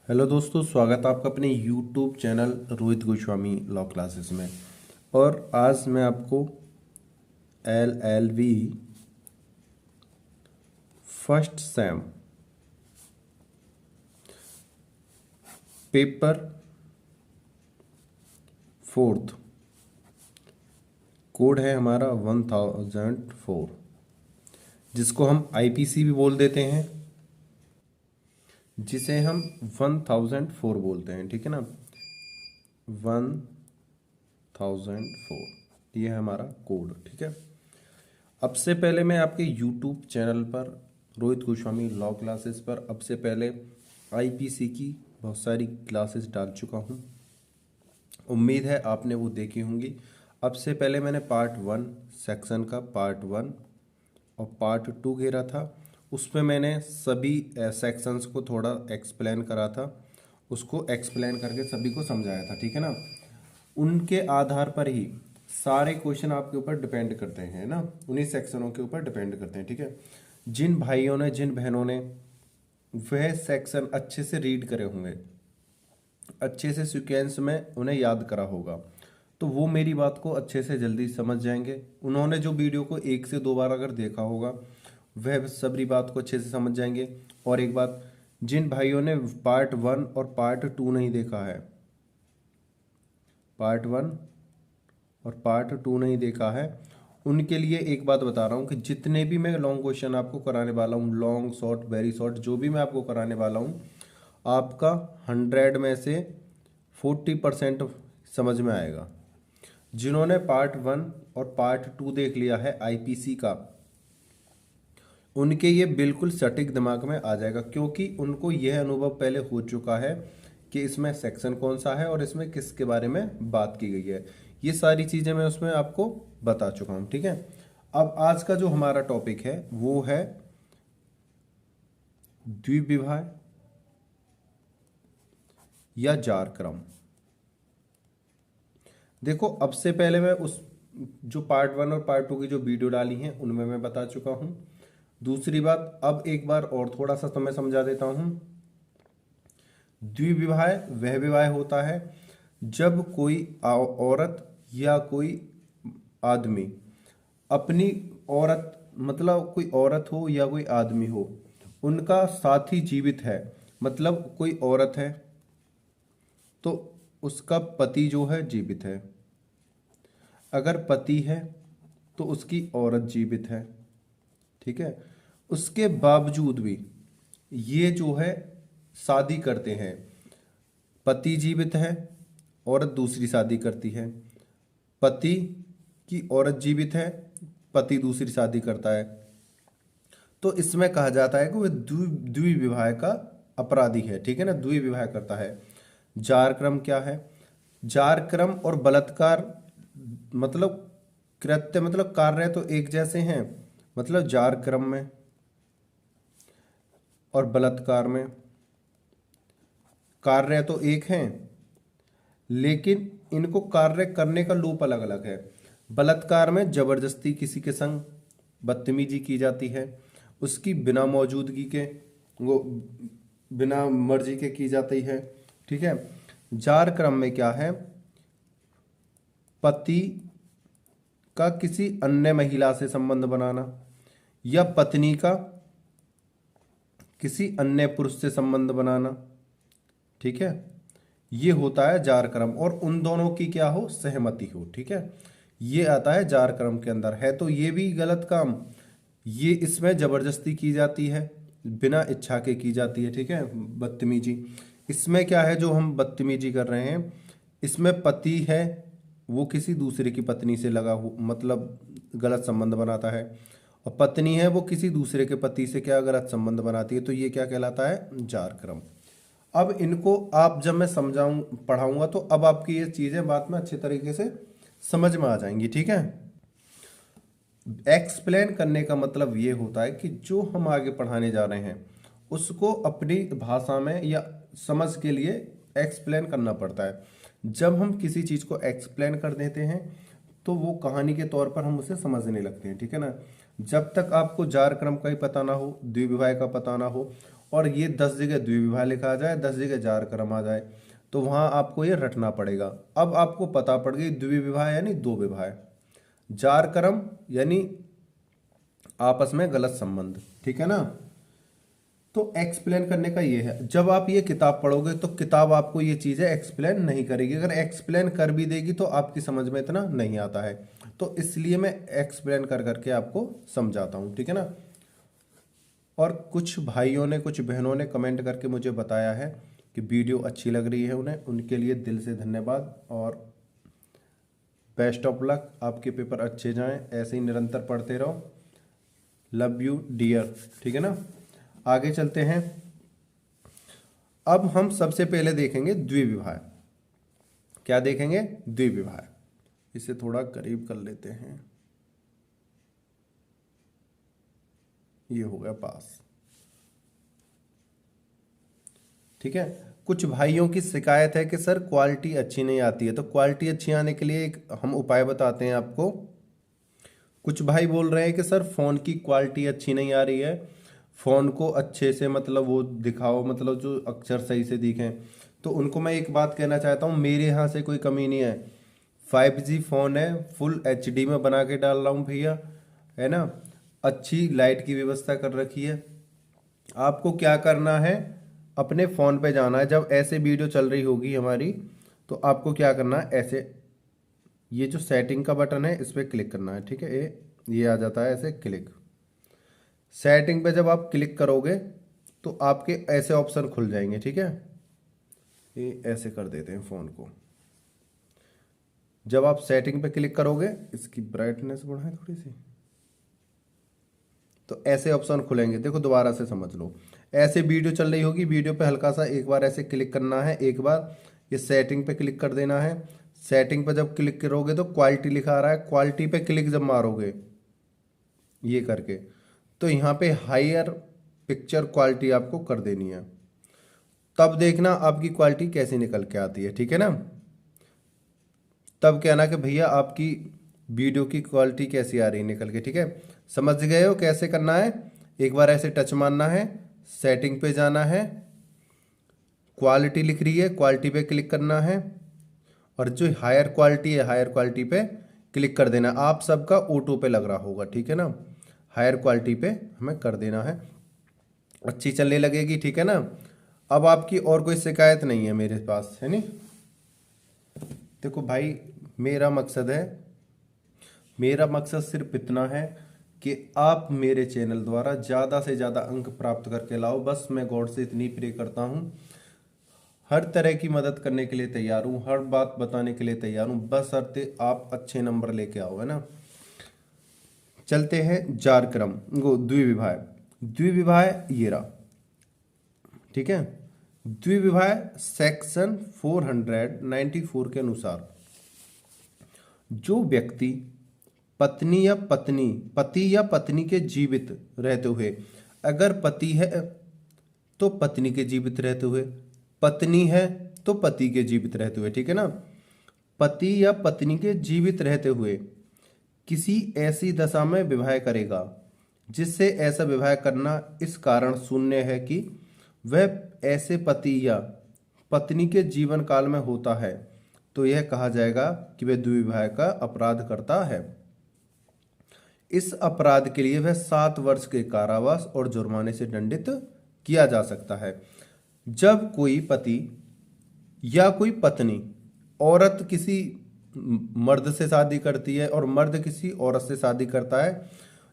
Hello दोस्तों, स्वागत है आपका अपने YouTube channel Rohit Goswami law classes में। और आज मैं आपको LLB first sem paper fourth, code है हमारा 1004, जिसको हम IPC भी बोल देते हैं, जिसे हम 1004 बोलते हैं। ठीक है ना, 1004 ये है हमारा कोड। ठीक है, अब से पहले मैं आपके यूट्यूब चैनल पर रोहित गोस्वामी लॉ क्लासेस पर अब से पहले IPC की बहुत सारी क्लासेस डाल चुका हूँ। उम्मीद है आपने वो देखी होंगी। अब से पहले मैंने पार्ट 1 सेक्शन का पार्ट 1 और पार्ट 2 घेरा था। उसमें मैंने सभी सेक्शंस को थोड़ा एक्सप्लेन करा था, उसको एक्सप्लेन करके सभी को समझाया था। ठीक है ना, उनके आधार पर ही सारे क्वेश्चन आपके ऊपर डिपेंड करते हैं ना, उन्हीं सेक्शनों के ऊपर डिपेंड करते हैं। ठीक है, जिन भाइयों ने जिन बहनों ने वह सेक्शन अच्छे से रीड करे होंगे, अच्छे से सीक्वेंस में उन्हें याद करा होगा, तो वो मेरी बात को अच्छे से जल्दी समझ जाएंगे। उन्होंने जो वीडियो को 1 से 2 बार अगर देखा होगा, वह सभी बात को अच्छे से समझ जाएंगे। और एक बात, जिन भाइयों ने पार्ट 1 और पार्ट 2 नहीं देखा है, पार्ट 1 और पार्ट 2 नहीं देखा है, उनके लिए एक बात बता रहा हूँ कि जितने भी मैं लॉन्ग क्वेश्चन आपको कराने वाला हूँ, लॉन्ग शॉर्ट वेरी शॉर्ट, जो भी मैं आपको कराने वाला हूँ, आपका 100 में से 40% समझ में आएगा। जिन्होंने पार्ट 1 और पार्ट 2 देख लिया है IPC का, उनके ये बिल्कुल सटीक दिमाग में आ जाएगा, क्योंकि उनको यह अनुभव पहले हो चुका है कि इसमें सेक्शन कौन सा है और इसमें किसके बारे में बात की गई है। ये सारी चीज़ें मैं उसमें आपको बता चुका हूँ। ठीक है, अब आज का जो हमारा टॉपिक है वो है द्विविवाह या जार क्रम। देखो, अब से पहले मैं उस जो पार्ट 1 और पार्ट 2 की जो वीडियो डाली हैं उनमें मैं बता चुका हूँ। दूसरी बात, अब एक बार और थोड़ा सा मैं समझा देता हूँ। द्विविवाह वह विवाह होता है जब कोई औरत या कोई आदमी अपनी औरत, मतलब कोई औरत हो या कोई आदमी हो, उनका साथी जीवित है, मतलब कोई औरत है तो उसका पति जो है जीवित है, अगर पति है तो उसकी औरत जीवित है। ठीक है, उसके बावजूद भी ये जो है शादी करते हैं, पति जीवित है, औरत दूसरी शादी करती है, पति की औरत जीवित है, पति दूसरी शादी करता है, तो इसमें कहा जाता है कि वह द्विविवाह का अपराधी है। ठीक है ना, द्विविवाह करता है। जार क्रम क्या है? जार क्रम और बलात्कार मतलब कृत्य, मतलब कार्य तो एक जैसे हैं, मतलब जार क्रम में और बलात्कार में कार्य तो एक हैं, लेकिन इनको कार्य करने का लूप अलग अलग है। बलात्कार में जबरदस्ती किसी के संग बदतमीजी की जाती है, उसकी बिना मौजूदगी के, वो बिना मर्जी के की जाती है। ठीक है, जार क्रम में क्या है? पति का किसी अन्य महिला से संबंध बनाना या पत्नी का किसी अन्य पुरुष से संबंध बनाना। ठीक है, ये होता है जार क्रम, और उन दोनों की क्या हो? सहमति हो। ठीक है, ये आता है जार क्रम के अंदर। है तो ये भी गलत काम, ये इसमें जबरदस्ती की जाती है, बिना इच्छा के की जाती है। ठीक है, बदतमीजी, इसमें क्या है जो हम बदतमीजी कर रहे हैं, इसमें पति है वो किसी दूसरे की पत्नी से लगा हो, मतलब गलत संबंध बनाता है, और पत्नी है वो किसी दूसरे के पति से क्या गलत संबंध बनाती है, तो ये क्या कहलाता है? जार क्रम। अब इनको आप जब मैं समझाऊं पढ़ाऊंगा तो अब आपकी ये चीजें बात में अच्छे तरीके से समझ में आ जाएंगी। ठीक है, एक्सप्लेन करने का मतलब ये होता है कि जो हम आगे पढ़ाने जा रहे हैं उसको अपनी भाषा में या समझ के लिए एक्सप्लेन करना पड़ता है। जब हम किसी चीज़ को एक्सप्लेन कर देते हैं तो वो कहानी के तौर पर हम उसे समझने लगते हैं। ठीक है ना, जब तक आपको जार क्रम का ही पता ना हो, द्विविवाह का पता ना हो और ये 10 जगह द्विविवाह लिखा आ जाए, 10 जगह जार क्रम आ जाए, तो वहाँ आपको ये रटना पड़ेगा। अब आपको पता पड़ गई द्विविवाह यानी दो विवाह, जार क्रम यानी आपस में गलत संबंध, ठीक है ना। तो एक्सप्लेन करने का ये है, जब आप ये किताब पढ़ोगे तो किताब आपको ये चीज़ें एक्सप्लेन नहीं करेगी, अगर एक्सप्लेन कर भी देगी तो आपकी समझ में इतना नहीं आता है, तो इसलिए मैं एक्सप्लेन कर करके आपको समझाता हूँ, ठीक है ना। और कुछ भाइयों ने, कुछ बहनों ने कमेंट करके मुझे बताया है कि वीडियो अच्छी लग रही है उन्हें, उनके लिए दिल से धन्यवाद और बेस्ट ऑफ लक, आपके पेपर अच्छे जाएं, ऐसे ही निरंतर पढ़ते रहो, लव यू डियर, ठीक है ना। आगे चलते हैं। अब हम सबसे पहले देखेंगे द्विविवाह। क्या देखेंगे? द्विविवाह। इसे थोड़ा करीब कर लेते हैं, ये हो गया पास, ठीक है। कुछ भाइयों की शिकायत है कि सर क्वालिटी अच्छी नहीं आती है, तो क्वालिटी अच्छी आने के लिए एक हम उपाय बताते हैं आपको। कुछ भाई बोल रहे हैं कि सर फ़ोन की क्वालिटी अच्छी नहीं आ रही है, फ़ोन को अच्छे से मतलब वो दिखाओ, मतलब जो अक्षर सही से दिखें। तो उनको मैं एक बात कहना चाहता हूँ, मेरे यहाँ से कोई कमी नहीं है, 5G फ़ोन है, फुल HD में बना के डाल रहा हूँ भैया, है ना। अच्छी लाइट की व्यवस्था कर रखी है। आपको क्या करना है, अपने फ़ोन पे जाना है, जब ऐसे वीडियो चल रही होगी हमारी तो आपको क्या करना है, ऐसे ये जो सेटिंग का बटन है इस पर क्लिक करना है, ठीक है। ये आ जाता है ऐसे क्लिक, सेटिंग पे जब आप क्लिक करोगे तो आपके ऐसे ऑप्शन खुल जाएंगे, ठीक है। ये ऐसे कर देते हैं फ़ोन को। जब आप सेटिंग पे क्लिक करोगे, इसकी ब्राइटनेस बढ़ाएं थोड़ी सी, तो ऐसे ऑप्शन खुलेंगे। देखो दोबारा से समझ लो, ऐसे वीडियो चल रही होगी, वीडियो पे हल्का सा एक बार ऐसे क्लिक करना है, एक बार ये सेटिंग पे क्लिक कर देना है। सेटिंग पे जब क्लिक करोगे तो क्वालिटी लिखा आ रहा है, क्वालिटी पे क्लिक जब मारोगे ये करके, तो यहाँ पे हायर पिक्चर क्वालिटी आपको कर देनी है, तब देखना आपकी क्वालिटी कैसी निकल के आती है, ठीक है ना। तब कहना कि भैया आपकी वीडियो की क्वालिटी कैसी आ रही है निकल के, ठीक है। समझ गए हो कैसे करना है? एक बार ऐसे टच मारना है, सेटिंग पे जाना है, क्वालिटी लिख रही है, क्वालिटी पे क्लिक करना है, और जो हायर क्वालिटी है हायर क्वालिटी पे क्लिक कर देना। आप सबका ऑटो पे लग रहा होगा, ठीक है ना। हायर क्वालिटी पे हमें कर देना है, अच्छी चलने लगेगी, ठीक है ना। अब आपकी और कोई शिकायत नहीं है मेरे पास, है नहीं। देखो भाई, मेरा मकसद सिर्फ इतना है कि आप मेरे चैनल द्वारा ज़्यादा से ज़्यादा अंक प्राप्त करके लाओ, बस मैं गॉड से इतनी प्रे करता हूँ। हर तरह की मदद करने के लिए तैयार हूँ, हर बात बताने के लिए तैयार हूँ, बशर्ते आप अच्छे नंबर लेके आओ, है ना। चलते हैं जार क्रम वो द्विविवाह। द्विविवाह ये रहा, ठीक है। द्विविवाह सेक्शन 494 के अनुसार जो व्यक्ति पति या पत्नी के जीवित रहते हुए, अगर पति है तो पत्नी के जीवित रहते हुए, पत्नी है तो पति के जीवित रहते हुए, ठीक है ना। पति या पत्नी के जीवित रहते हुए किसी ऐसी दशा में विवाह करेगा जिससे ऐसा विवाह करना इस कारण शून्य है कि वह ऐसे पति या पत्नी के जीवन काल में होता है, तो यह कहा जाएगा कि वह द्विविवाह का अपराध करता है। इस अपराध के लिए वह 7 वर्ष के कारावास और जुर्माने से दंडित किया जा सकता है। जब कोई पति या कोई पत्नी, औरत किसी मर्द से शादी करती है और मर्द किसी औरत से शादी करता है,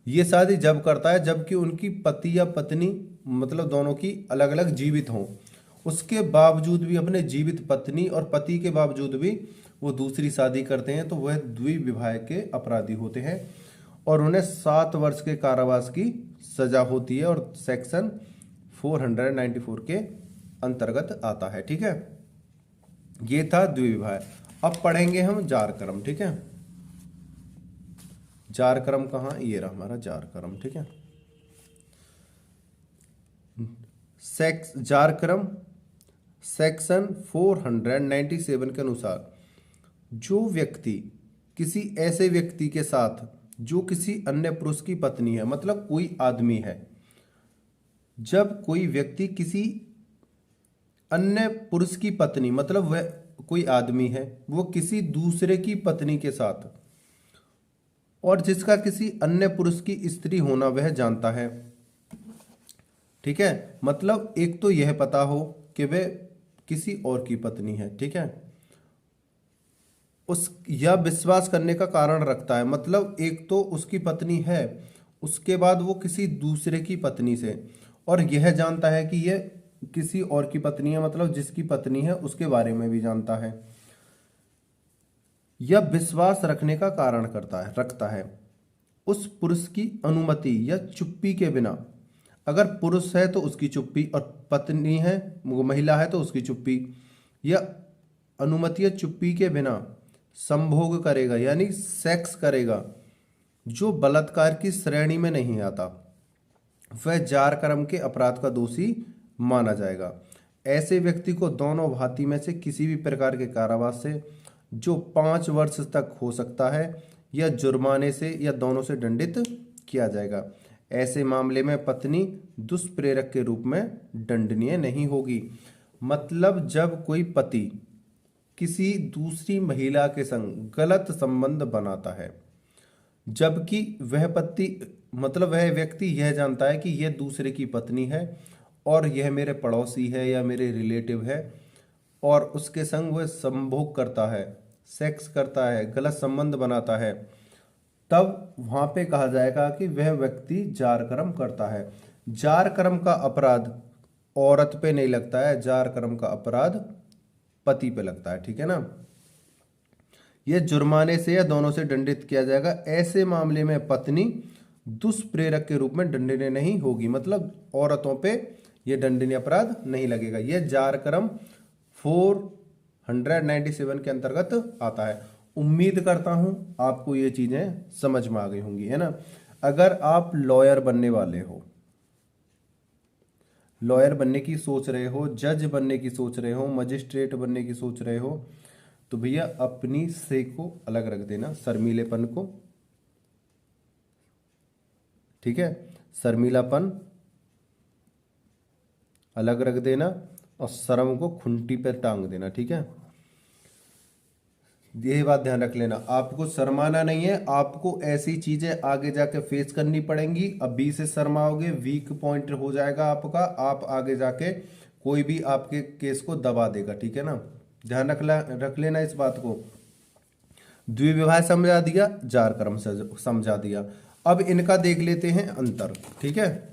ये शादी जब करता है जबकि उनकी पति या पत्नी मतलब दोनों की अलग अलग जीवित हों, उसके बावजूद भी अपने जीवित पत्नी और पति के बावजूद भी वो दूसरी शादी करते हैं, तो वह द्विविवाह के अपराधी होते हैं और उन्हें 7 वर्ष के कारावास की सजा होती है और सेक्शन 494 के अंतर्गत आता है, ठीक है। ये था द्विविवाह। अब पढ़ेंगे हम जार क्रम, ठीक है। जार क्रम कहाँ, ये रहा हमारा जार क्रम, ठीक है। जार क्रम सेक्शन 497 के अनुसार जो व्यक्ति किसी ऐसे व्यक्ति के साथ जो किसी अन्य पुरुष की पत्नी है, मतलब कोई आदमी है जब कोई व्यक्ति किसी अन्य पुरुष की पत्नी, मतलब वह कोई आदमी है, वो किसी दूसरे की पत्नी के साथ, और जिसका किसी अन्य पुरुष की स्त्री होना वह जानता है। ठीक है, मतलब एक तो यह पता हो कि वह किसी और की पत्नी है, ठीक है, उस यह विश्वास करने का कारण रखता है। मतलब एक तो उसकी पत्नी है, उसके बाद वो किसी दूसरे की पत्नी से, और यह जानता है कि यह किसी और की पत्नी है, मतलब जिसकी पत्नी है उसके बारे में भी जानता है। यह विश्वास रखने का कारण रखता है उस पुरुष की अनुमति या चुप्पी के बिना। अगर पुरुष है तो उसकी चुप्पी, और पत्नी है, वो महिला है तो उसकी चुप्पी, या अनुमति या चुप्पी के बिना संभोग करेगा, यानी सेक्स करेगा, जो बलात्कार की श्रेणी में नहीं आता, वह जार कर्म के अपराध का दोषी माना जाएगा। ऐसे व्यक्ति को दोनों भांति में से किसी भी प्रकार के कारावास से, जो 5 वर्ष तक हो सकता है, या जुर्माने से, या दोनों से दंडित किया जाएगा। ऐसे मामले में पत्नी दुष्प्रेरक के रूप में दंडनीय नहीं होगी। मतलब जब कोई पति किसी दूसरी महिला के संग गलत संबंध बनाता है, जबकि वह वह व्यक्ति यह जानता है कि यह दूसरे की पत्नी है और यह मेरे पड़ोसी है या मेरे रिलेटिव है, और उसके संग वह संभोग करता है, सेक्स करता है, गलत संबंध बनाता है, तब वहां पे कहा जाएगा कि वह व्यक्ति जार कर्म करता है। जार कर्म का अपराध औरत पे नहीं लगता है, जार कर्म का अपराध पति पे लगता है, ठीक है ना। यह जुर्माने से या दोनों से दंडित किया जाएगा। ऐसे मामले में पत्नी दुष्प्रेरक के रूप में दंडनीय नहीं होगी, मतलब औरतों पे यह दंडनीय अपराध नहीं लगेगा। यह जार कर्म 497 के अंतर्गत आता है। उम्मीद करता हूं आपको ये चीजें समझ में आ गई होंगी, है ना। अगर आप लॉयर बनने वाले हो, लॉयर बनने की सोच रहे हो, जज बनने की सोच रहे हो, मजिस्ट्रेट बनने की सोच रहे हो, तो भैया अपनी से को अलग रख देना, शर्मीलेपन को, ठीक है, शर्मीलापन अलग रख देना, और शर्म को खूंटी पर टांग देना, ठीक है। ये बात ध्यान रख लेना, आपको शर्माना नहीं है, आपको ऐसी चीजें आगे जाके फेस करनी पड़ेंगी। अभी से शर्माओगे, वीक पॉइंट हो जाएगा आपका, आप आगे जाके कोई भी आपके केस को दबा देगा, ठीक है ना। ध्यान रख लेना इस बात को। द्विविवाह समझा दिया, जार कर्म समझा दिया। अब इनका देख लेते हैं अंतर, ठीक है।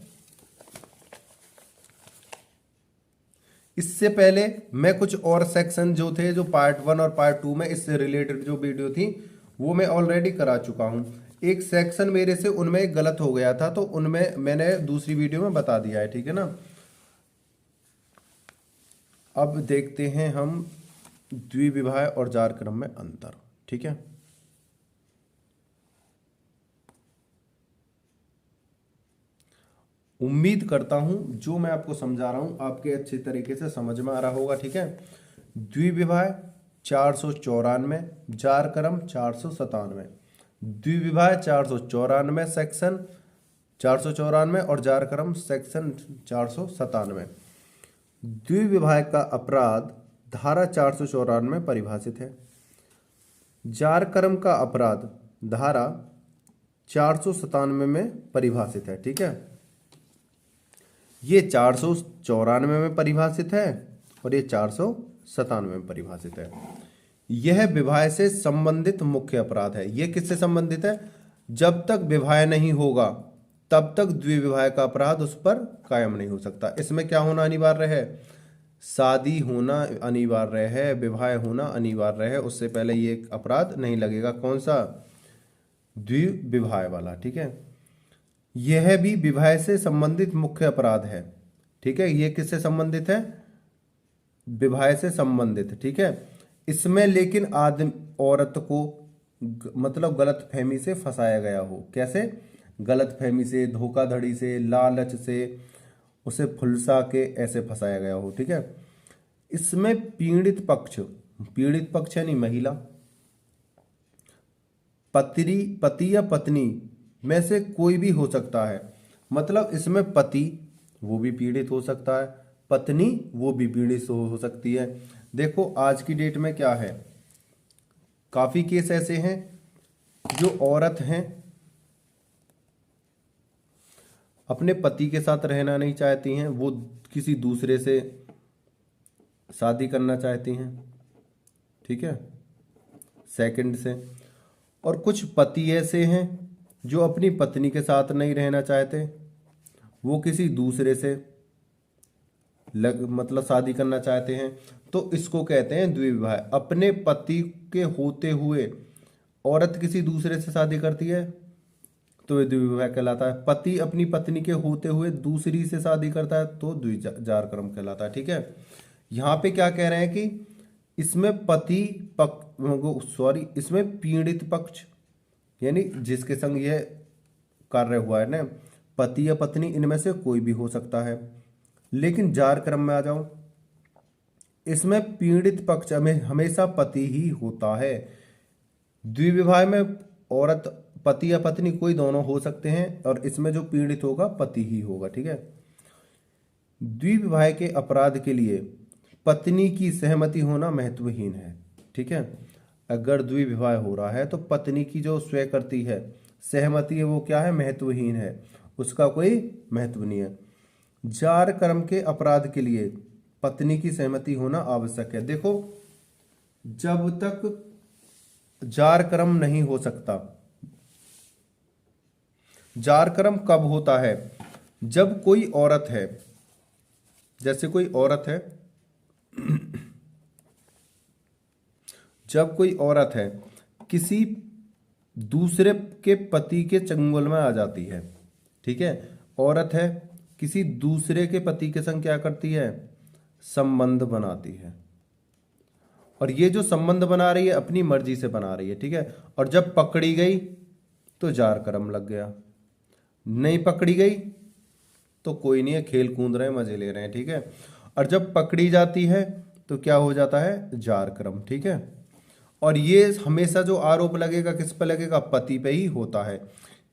इससे पहले मैं कुछ और सेक्शन जो थे, जो पार्ट 1 और पार्ट 2 में इससे रिलेटेड जो वीडियो थी वो मैं ऑलरेडी करा चुका हूं। एक सेक्शन मेरे से उनमें गलत हो गया था, तो उनमें मैंने दूसरी वीडियो में बता दिया है, ठीक है ना। अब देखते हैं हम द्विविवाह और जार कर्म में अंतर, ठीक है। उम्मीद करता हूं जो मैं आपको समझा रहा हूं आपके अच्छे तरीके से समझ में आ रहा होगा, ठीक है। द्विविवाह 494, जार कर्म 497। द्विविवाह 494 सेक्शन 494 और जार कर्म सेक्शन 497। द्विविवाह का अपराध धारा 494 में परिभाषित है। जार कर्म का अपराध धारा 497 में परिभाषित है, ठीक है। ये 494 में परिभाषित है और ये 497 में परिभाषित है। यह विवाह से संबंधित मुख्य अपराध है। यह किससे संबंधित है? जब तक विवाह नहीं होगा तब तक द्विविवाह का अपराध उस पर कायम नहीं हो सकता। इसमें क्या होना अनिवार्य है? शादी होना अनिवार्य है, विवाह होना अनिवार्य है, उससे पहले ये अपराध नहीं लगेगा। कौन सा? द्विविवाह वाला, ठीक है। यह भी विवाह से संबंधित मुख्य अपराध है, ठीक है। यह किससे संबंधित है? विवाह से संबंधित, ठीक है। इसमें लेकिन आदमी औरत को मतलब गलत फहमी से फंसाया गया हो। कैसे? गलत फहमी से, धोखाधड़ी से, लालच से, उसे फुलसा के ऐसे फंसाया गया हो, ठीक है। इसमें पीड़ित पक्ष यानी महिला, पति या पत्नी में से कोई भी हो सकता है। मतलब इसमें पति वो भी पीड़ित हो सकता है, पत्नी वो भी पीड़ित हो सकती है। देखो आज की डेट में क्या है, काफी केस ऐसे हैं जो औरत हैं अपने पति के साथ रहना नहीं चाहती हैं, वो किसी दूसरे से शादी करना चाहती हैं, ठीक है, सेकंड से। और कुछ पति ऐसे हैं जो अपनी पत्नी के साथ नहीं रहना चाहते, वो किसी दूसरे से मतलब शादी करना चाहते हैं। तो इसको कहते हैं द्विविवाह। अपने पति के होते हुए औरत किसी दूसरे से शादी करती है तो ये द्विविवाह कहलाता है। पति अपनी पत्नी के होते हुए दूसरी से शादी करता है तो द्विजार क्रम कहलाता है, ठीक है। यहाँ पे क्या कह रहे हैं कि इसमें पति पक्ष सॉरी इसमें पीड़ित पक्ष यानी जिसके संग यह कार्य हुआ है ना, पति या पत्नी, इनमें से कोई भी हो सकता है। लेकिन जार क्रम में आ जाओ, इसमें पीड़ित पक्ष में हमेशा पति ही होता है। द्विविवाह में औरत पति या पत्नी कोई दोनों हो सकते हैं और इसमें जो पीड़ित होगा पति ही होगा, ठीक है। द्विविवाह के अपराध के लिए पत्नी की सहमति होना महत्वहीन है, ठीक है। अगर द्विविवाह हो रहा है तो पत्नी की जो स्वीकृति है, सहमति है, वो क्या है, महत्वहीन है, उसका कोई महत्व नहीं है। जार कर्म के अपराध के लिए पत्नी की सहमति होना आवश्यक है। देखो जब तक जार कर्म नहीं हो सकता, जार कर्म कब होता है, जब कोई औरत है, जैसे कोई औरत है जब कोई औरत है किसी दूसरे के पति के चंगुल में आ जाती है, ठीक है। औरत है किसी दूसरे के पति के संग क्या करती है, संबंध बनाती है, और ये जो संबंध बना रही है अपनी मर्जी से बना रही है, ठीक है। और जब पकड़ी गई तो जार कर्म लग गया, नहीं पकड़ी गई तो कोई नहीं है, खेल कूद रहे हैं, मजे ले रहे हैं, ठीक है। और जब पकड़ी जाती है तो क्या हो जाता है, जार कर्म, ठीक है। और ये हमेशा जो आरोप लगेगा किस पर लगेगा, पति पे ही होता है।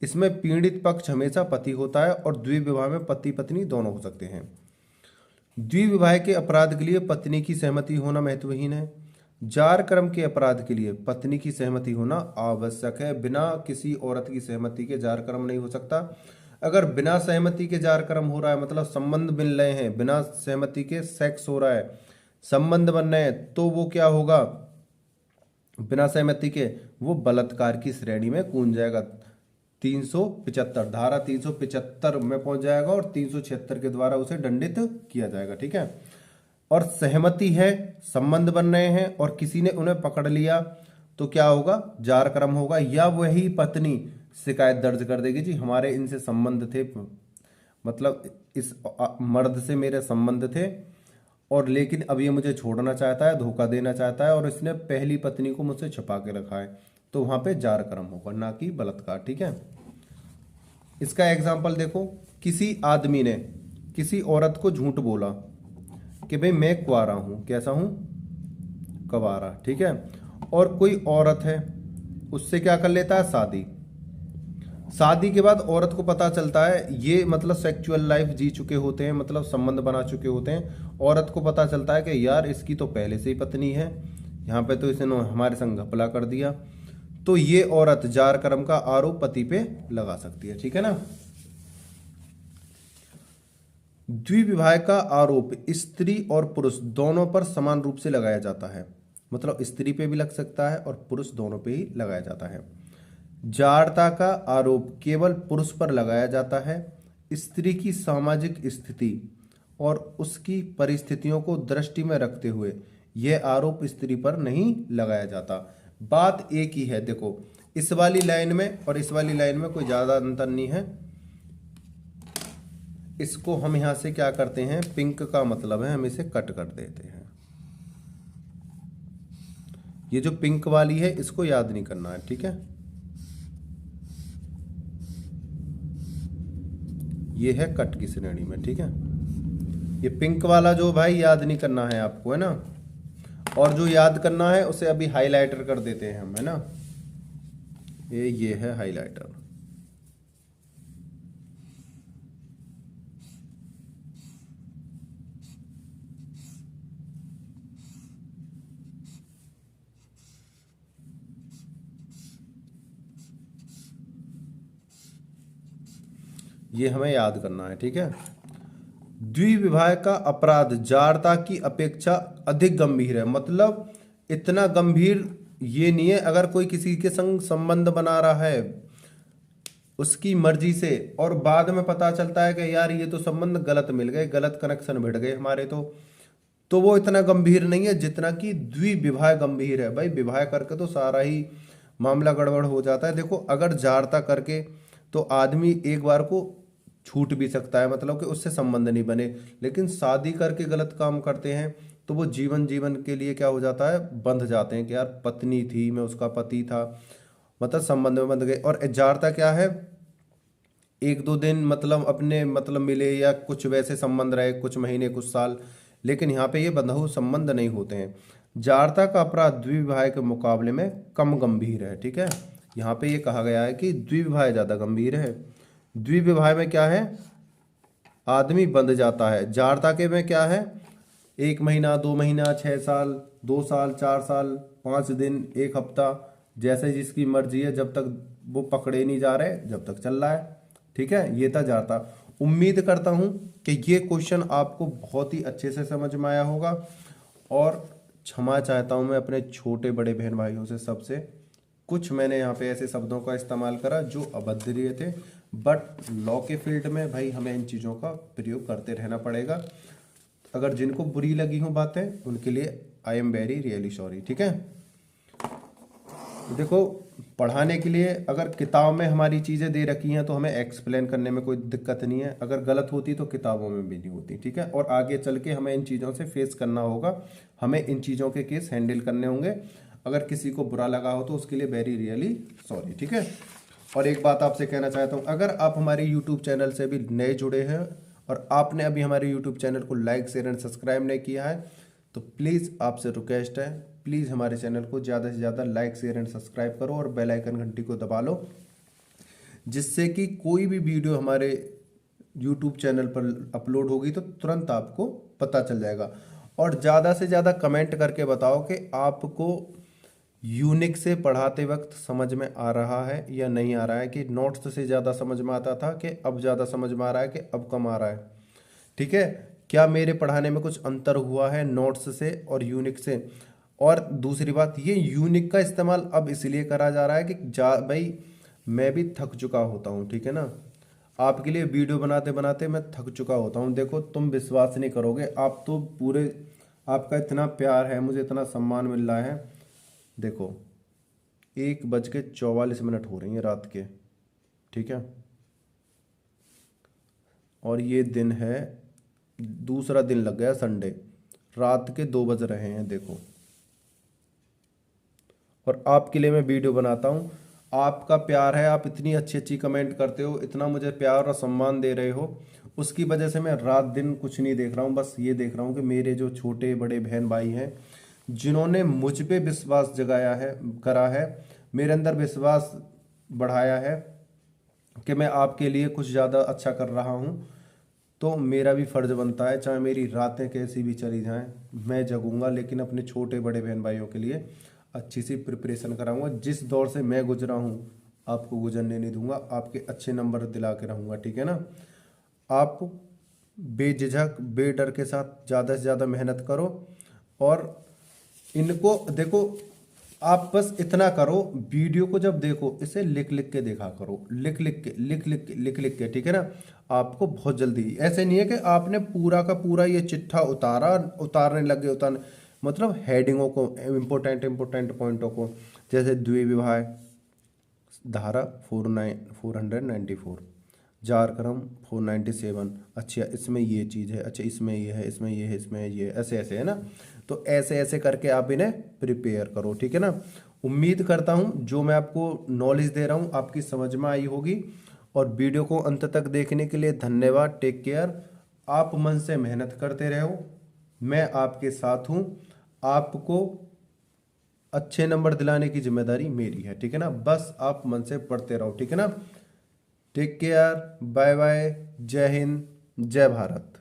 इसमें पीड़ित पक्ष हमेशा पति होता है और द्विविवाह में पति पत्नी दोनों हो सकते हैं। द्विविवाह के अपराध के लिए पत्नी की सहमति होना महत्वहीन है। जार कर्म के अपराध के लिए पत्नी की सहमति होना आवश्यक है। बिना किसी औरत की सहमति के जार कर्म नहीं हो सकता। अगर बिना सहमति के जार कर्म हो रहा है, मतलब संबंध मिल रहे हैं, बिना सहमति के सेक्स हो रहा है, संबंध बन रहे हैं, तो वो क्या होगा, बिना सहमति के वो बलात्कार की श्रेणी में कूद जाएगा। 375 धारा 375 में पहुंच जाएगा और 376 के द्वारा उसे दंडित किया जाएगा, ठीक है। और सहमति है, संबंध बन रहे हैं और किसी ने उन्हें पकड़ लिया तो क्या होगा, जार कर्म होगा। या वही पत्नी शिकायत दर्ज कर देगी, जी हमारे इनसे संबंध थे, मतलब इस मर्द से मेरे संबंध थे और लेकिन अब ये मुझे छोड़ना चाहता है, धोखा देना चाहता है और इसने पहली पत्नी को मुझसे छुपा के रखा है, तो वहां पे जार कर्म होगा, ना कि बलात्कार, ठीक है। इसका एग्जाम्पल देखो, किसी आदमी ने किसी औरत को झूठ बोला कि भाई मैं कुंवारा हूं, कैसा हूं, कुंवारा, ठीक है। और कोई औरत है उससे क्या कर लेता है, शादी। शादी के बाद औरत को पता चलता है, ये मतलब सेक्सुअल लाइफ जी चुके होते हैं, मतलब संबंध बना चुके होते हैं। औरत को पता चलता है कि यार इसकी तो पहले से ही पत्नी है, यहाँ पे तो इसने हमारे संग घपला कर दिया, तो ये औरत जार कर्म का आरोप पति पे लगा सकती है, ठीक है ना। द्विविवाह का आरोप स्त्री और पुरुष दोनों पर समान रूप से लगाया जाता है, मतलब स्त्री पे भी लग सकता है और पुरुष दोनों पे ही लगाया जाता है। जाड़ता का आरोप केवल पुरुष पर लगाया जाता है। स्त्री की सामाजिक स्थिति और उसकी परिस्थितियों को दृष्टि में रखते हुए यह आरोप स्त्री पर नहीं लगाया जाता। बात एक ही है, देखो इस वाली लाइन में और इस वाली लाइन में कोई ज्यादा अंतर नहीं है। इसको हम यहां से क्या करते हैं, पिंक का मतलब है हम इसे कट कर देते हैं। ये जो पिंक वाली है इसको याद नहीं करना है, ठीक है। ये है कट की श्रेणी में, ठीक है। ये पिंक वाला जो भाई याद नहीं करना है आपको, है ना। और जो याद करना है उसे अभी हाइलाइटर कर देते हैं हम, है ना। ये है हाइलाइटर। ये हमें याद करना है, ठीक है। द्विविवाह का अपराध जारता की अपेक्षा अधिक गंभीर है, मतलब इतना गंभीर ये नहीं है। अगर कोई किसी के संग संबंध बना रहा है उसकी मर्जी से और बाद में पता चलता है कि यार ये तो संबंध गलत मिल गए, गलत कनेक्शन भिड़ गए हमारे, तो वो इतना गंभीर नहीं है जितना कि द्विविवाह गंभीर है। भाई विवाह करके तो सारा ही मामला गड़बड़ हो जाता है। देखो अगर जारता करके तो आदमी एक बार को छूट भी सकता है, मतलब कि उससे संबंध नहीं बने, लेकिन शादी करके गलत काम करते हैं तो वो जीवन जीवन के लिए क्या हो जाता है, बंध जाते हैं कि यार पत्नी थी, मैं उसका पति था, मतलब संबंध में बंध गए। और जारता क्या है, एक दो दिन मतलब अपने मतलब मिले या कुछ वैसे संबंध रहे, कुछ महीने कुछ साल, लेकिन यहाँ पे ये बंधु संबंध नहीं होते हैं। जारता का अपराध द्विविवाह के मुकाबले में कम गंभीर है, ठीक है। यहाँ पे ये कहा गया है कि द्विविवाह ज्यादा गंभीर है। द्विविवाह में क्या है, आदमी बंध जाता है। जारता के में क्या है, 1 महीना 2 महीना 6 साल 2 साल 4 साल 5 दिन 1 हफ्ता, जैसे जिसकी मर्जी है, जब तक वो पकड़े नहीं जा रहे जब तक चल रहा है, ठीक है। ये था जारता। उम्मीद करता हूं कि ये क्वेश्चन आपको बहुत ही अच्छे से समझ में आया होगा, और क्षमा चाहता हूं मैं अपने छोटे बड़े बहन भाइयों से, सबसे। कुछ मैंने यहाँ पे ऐसे शब्दों का इस्तेमाल करा जो अभद्रिय थे, बट लॉ के फील्ड में भाई हमें इन चीज़ों का प्रयोग करते रहना पड़ेगा। अगर जिनको बुरी लगी हो बातें उनके लिए I am very really sorry, ठीक है। देखो पढ़ाने के लिए अगर किताब में हमारी चीज़ें दे रखी हैं तो हमें एक्सप्लेन करने में कोई दिक्कत नहीं है, अगर गलत होती तो किताबों में भी नहीं होती, ठीक है। और आगे चल के हमें इन चीज़ों से फेस करना होगा, हमें इन चीज़ों के केस हैंडल करने होंगे। अगर किसी को बुरा लगा हो तो उसके लिए वेरी रियली सॉरी, ठीक है। और एक बात आपसे कहना चाहता हूँ, अगर आप हमारे यूट्यूब चैनल से भी नए जुड़े हैं और आपने अभी हमारे यूट्यूब चैनल को लाइक शेयर एंड सब्सक्राइब नहीं किया है, तो प्लीज़ आपसे रिक्वेस्ट है, प्लीज़ हमारे चैनल को ज़्यादा से ज़्यादा लाइक शेयर एंड सब्सक्राइब करो और बेल आइकन घंटी को दबा लो, जिससे कि कोई भी वीडियो हमारे यूट्यूब चैनल पर अपलोड होगी तो तुरंत आपको पता चल जाएगा। और ज़्यादा से ज़्यादा कमेंट करके बताओ कि आपको यूनिक से पढ़ाते वक्त समझ में आ रहा है या नहीं आ रहा है, कि नोट्स से ज़्यादा समझ में आता था कि अब ज़्यादा समझ में आ रहा है कि अब कम आ रहा है, ठीक है। क्या मेरे पढ़ाने में कुछ अंतर हुआ है नोट्स से और यूनिक से। और दूसरी बात, ये यूनिक का इस्तेमाल अब इसलिए करा जा रहा है कि भाई मैं भी थक चुका होता हूँ, ठीक है ना। आपके लिए वीडियो बनाते बनाते मैं थक चुका होता हूँ। देखो तुम विश्वास नहीं करोगे, आप तो पूरे, आपका इतना प्यार है, मुझे इतना सम्मान मिल रहा है। देखो 1:44 हो रही है रात के, ठीक है। और ये दिन है, दूसरा दिन लग गया संडे, रात के 2 बज रहे हैं देखो। और आपके लिए मैं वीडियो बनाता हूँ, आपका प्यार है, आप इतनी अच्छी अच्छी कमेंट करते हो, इतना मुझे प्यार और सम्मान दे रहे हो, उसकी वजह से मैं रात दिन कुछ नहीं देख रहा हूँ, बस ये देख रहा हूँ कि मेरे जो छोटे बड़े बहन भाई हैं जिन्होंने मुझ पे विश्वास जगाया है, करा है, मेरे अंदर विश्वास बढ़ाया है कि मैं आपके लिए कुछ ज़्यादा अच्छा कर रहा हूँ, तो मेरा भी फ़र्ज़ बनता है, चाहे मेरी रातें कैसी भी चली जाएं, मैं जगूंगा, लेकिन अपने छोटे बड़े बहन भाइयों के लिए अच्छी सी प्रिपरेशन कराऊंगा। जिस दौर से मैं गुजरा हूँ आपको गुजरने नहीं दूंगा, आपके अच्छे नंबर दिला के रहूँगा, ठीक है ना। आप बेझिझक बेडर के साथ ज़्यादा से ज़्यादा मेहनत करो, और इनको देखो, आप बस इतना करो, वीडियो को जब देखो इसे लिख लिख के देखा करो, लिख लिख के, ठीक है ना। आपको बहुत जल्दी, ऐसे नहीं है कि आपने पूरा का पूरा ये चिट्ठा उतारने लगे, मतलब हेडिंगों को, इम्पोर्टेंट पॉइंटों को, जैसे द्विविवाह धारा 494, जार क्रम 497, अच्छा इसमें ये चीज़ है, अच्छा इसमें ये है, इसमें ये है, इसमें ये, ऐसे ऐसे है ना। तो ऐसे ऐसे करके आप इन्हें प्रिपेयर करो, ठीक है ना। उम्मीद करता हूँ जो मैं आपको नॉलेज दे रहा हूँ आपकी समझ में आई होगी, और वीडियो को अंत तक देखने के लिए धन्यवाद। टेक केयर, आप मन से मेहनत करते रहो, मैं आपके साथ हूँ, आपको अच्छे नंबर दिलाने की जिम्मेदारी मेरी है, ठीक है ना। बस आप मन से पढ़ते रहो, ठीक है ना। टेक केयर, बाय बाय, जय हिंद, जय भारत।